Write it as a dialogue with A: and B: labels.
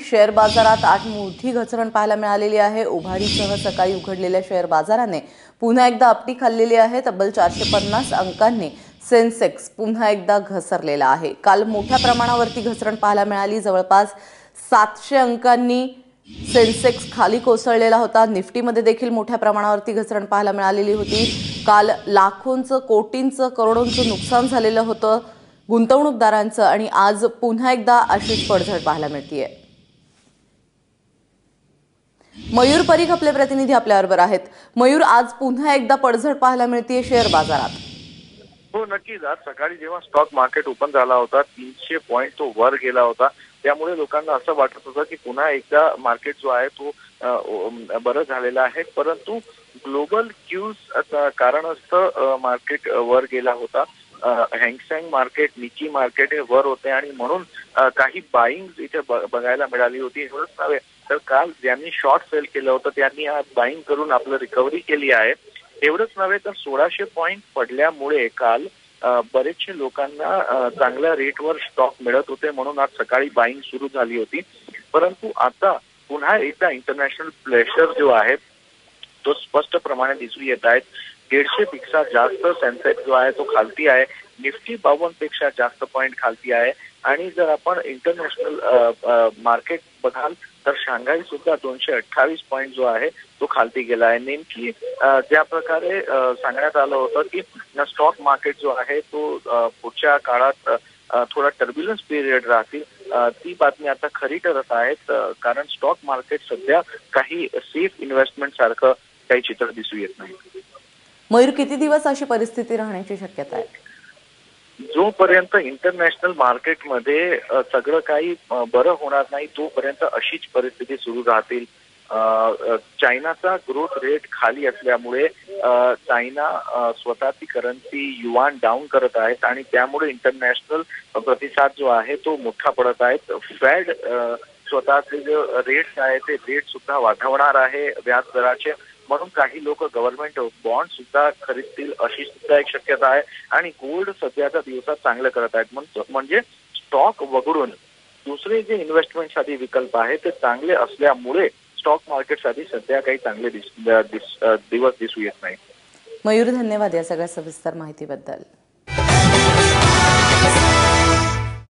A: Share बाजारात आज मोठी घसरण पाहायला मिळालेली आहे। उभारीसह सकाळी उघडलेल्या शेअर बाजाराने पुन्हा एकदा आपटी खाल्लेली आहे। तब्बल 450 अंकांनी सेन्सेक्स पुन्हा एकदा घसरलेला आहे। काल मोठ्या प्रमाणावरती घसरण पाहायला मिळाली। जवळपास 700 अंकांनी सेन्सेक्स खाली कोसळलेला होता। निफ्टीमध्ये देखील मोठ्या प्रमाणावरती घसरण पाहायला मिळालेली होती। काल लाखोंचं, कोटींचं, करोडोंचं नुकसान झालेलं होतं गुंतवणूकदारांचं आणि आज पुन्हा एकदा अशीच पडझड पाहायला मिळतेय। मयूर परीख आपले प्रतिनिधी आपल्याबरोबर आहेत। मयूर, आज पुन्हा एकदा पडझड पाहायला मिळतेय शेअर बाजारात।
B: हो, नक्कीच। आज सकाळी जेव्हा स्टॉक मार्केट ओपन झाला होता 300 पॉइंट तो वर गेला होता। त्यामुळे लोकांना असं वाटत होतं की पुन्हा एकदा मार्केट जो आहे तो बरं झालेला आहे, परंतु ग्लोबल क्यूज कारणास्तव मार्केट वर गेला होता। हँगसेंग मार्केट, निकी मार्केट हे वर होते आणि म्हणून काही बाईंग इथे बघायला मिळाली होती। एवढंच नव्हे तर काल ज्यांनी शॉर्ट सेल केलं होतं त्यांनी आज बाईंग करून आपलं रिकव्हरी केली आहे। एवढंच नव्हे तर 1600 पॉइंट पडल्यामुळे काल बरेचशे लोकांना चांगल्या रेटवर स्टॉक मिळत होते, म्हणून आज सकाळी बाईंग सुरू झाली होती। परंतु आता पुन्हा एकदा इंटरनॅशनल प्रेशर जो आहे तो स्पष्टप्रमाणे दिसून येत आहे। 150 पेक्षा जास्त सेन्सेक्स जो आहे तो खालती आहे। निफ्टी 52 पेक्षा जास्त पॉइंट खालती आहे आणि जर आपण इंटरनॅशनल मार्केट बघाल तर शांघाई सुद्धा 228 पॉइंट जो आहे तो खालती गेला आहे। नेमकी ज्या प्रकारे सांगण्यात आलं होतं की स्टॉक मार्केट जो आहे तो पुढच्या काळात थोडा टर्ब्युलन्स पिरियड राहतील, ती बातमी आता खरी ठरत आहे। कारण स्टॉक मार्केट सध्या काही सेफ इन्व्हेस्टमेंट सारखं काही चित्र दिसू येत नाही।
A: मयूर, किती दिवस अशी परिस्थिती राहण्याची शक्यता आहे?
B: जोपर्यंत इंटरनॅशनल मार्केटमध्ये सगळं काही बरं होणार नाही तोपर्यंत अशीच परिस्थिती सुरू राहतील। चायनाचा ग्रोथ रेट खाली असल्यामुळे चायना स्वतःची करन्सी युआन डाऊन करत आहेत आणि त्यामुळे इंटरनॅशनल प्रतिसाद जो आहे तो मोठा पडत आहे। फेड स्वतःचे जे रेट्स आहे ते रेट सुद्धा वाढवणार आहे व्याज दराचे, म्हणून काही लोक गव्हर्नमेंट बॉन्ड सुद्धा खरीदतील अशी सुद्धा एक शक्यता आहे। आणि गोल्ड सध्याच्या दिवसात चांगलं करत आहेत, म्हणजे स्टॉक वगळून दुसरे जे इन्व्हेस्टमेंटसाठी विकल्प आहे ते चांगले असल्यामुळे स्टॉक मार्केटसाठी सध्या काही चांगले दिवस दिसू येत नाही।
A: मयूर, धन्यवाद या सगळ्या सविस्तर माहितीबद्दल।